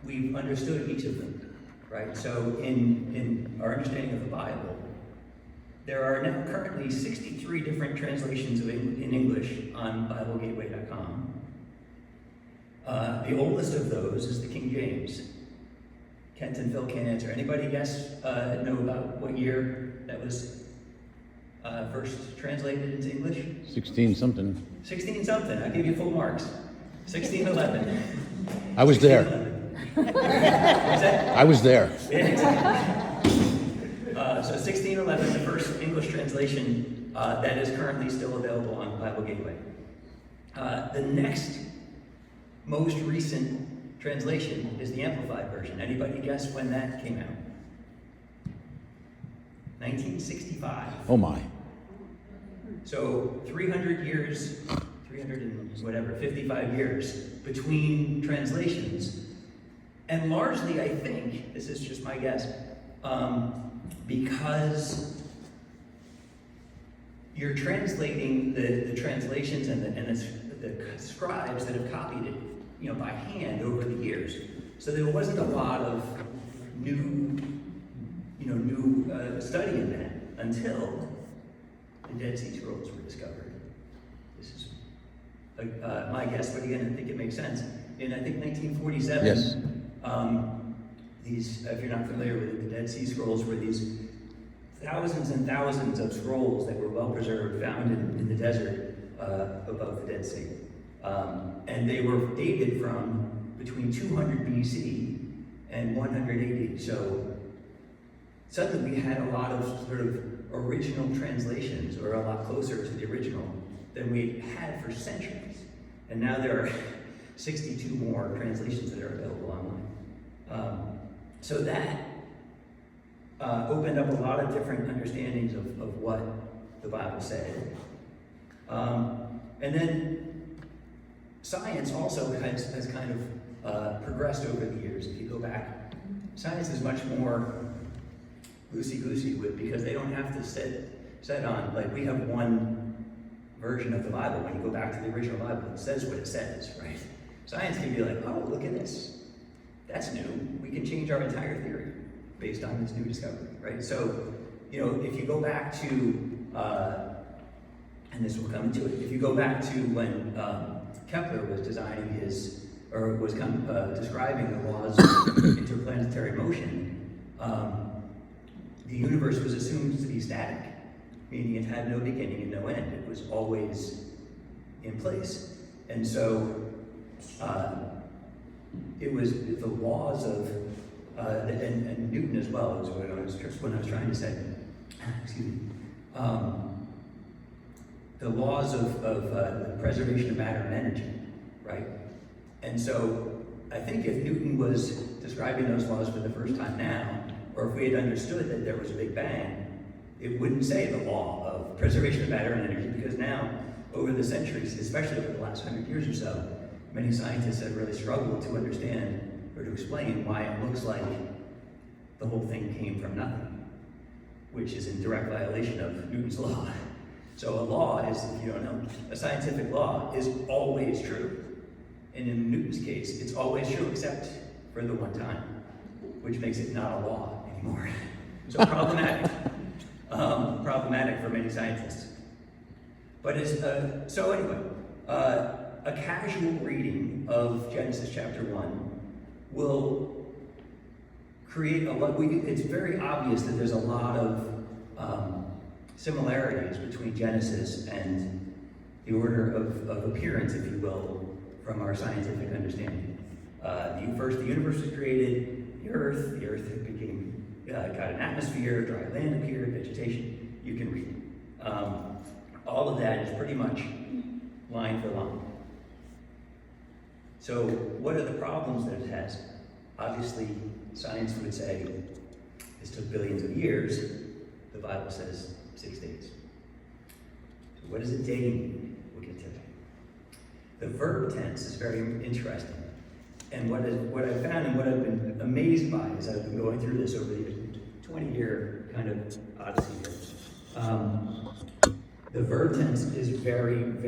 we've understood each of them, right? So in our understanding of the Bible, there are now currently 63 different translations in English on BibleGateway.com. The oldest of those is the King James. Kent and Phil can't answer. Anybody know about what year that was first translated into English? 16 something. 16 something. I'll give you full marks. 1611. I was there. 1611. I was there. So 1611, the first English translation that is currently still available on Bible Gateway. The next most recent translation is the Amplified version. Anybody guess when that came out? 1965. Oh my. So 300 years, 300 and whatever, 55 years between translations. And largely, I think, this is just my guess, because you're translating the translations and the scribes that have copied it, by hand over the years. So there wasn't a lot of new study in that until the Dead Sea Scrolls were discovered. This is my guess, but again, I think it makes sense. In, I think, 1947, Yes. These, if you're not familiar with it, the Dead Sea Scrolls were these thousands and thousands of scrolls that were well preserved, found in the desert above the Dead Sea. And they were dated from between 200 BC and 100 AD. So suddenly we had a lot of sort of original translations, or a lot closer to the original than we had for centuries. And now there are 62 more translations that are available online. So that opened up a lot of different understandings of what the Bible said. And then science also has kind of progressed over the years. If you go back, science is much more loosey-goosey because they don't have to set on, like, we have one version of the Bible. When you go back to the original Bible, it says what it says, right? Science can be like, oh, look at this. That's new. We can change our entire theory based on this new discovery, right? So, if you go back to, and this will come into it, if you go back to when Kepler was designing describing the laws of interplanetary motion, the universe was assumed to be static, meaning it had no beginning and no end. It was always in place. And so it was the laws of, and Newton as well, is what I was trying to say. Excuse me. The laws of the preservation of matter and energy, right? And so I think if Newton was describing those laws for the first time now, or if we had understood that there was a Big Bang, it wouldn't say the law of preservation of matter and energy, because now, over the centuries, especially over the last 100 years or so, many scientists have really struggled to understand or to explain why it looks like the whole thing came from nothing, which is in direct violation of Newton's law. So a law is, if you don't know, a scientific law is always true. And in Newton's case, it's always true except for the one time, which makes it not a law anymore. So problematic. Problematic for many scientists. But so anyway, a casual reading of Genesis chapter 1 will create a lot. It's very obvious that there's a lot of similarities between Genesis and the order of appearance, if you will, from our scientific understanding. First, the universe was created, the earth got an atmosphere, dry land appeared, vegetation. You can read it. All of that is pretty much line for line. So what are the problems that it has? Obviously, science would say this took billions of years. The Bible says 6 days. So what does a day mean? We'll get to that. The verb tense is very interesting. And what I've found and what I've been amazed by as I've been going through this over the 20-year kind of odyssey here, the verb tense is very, very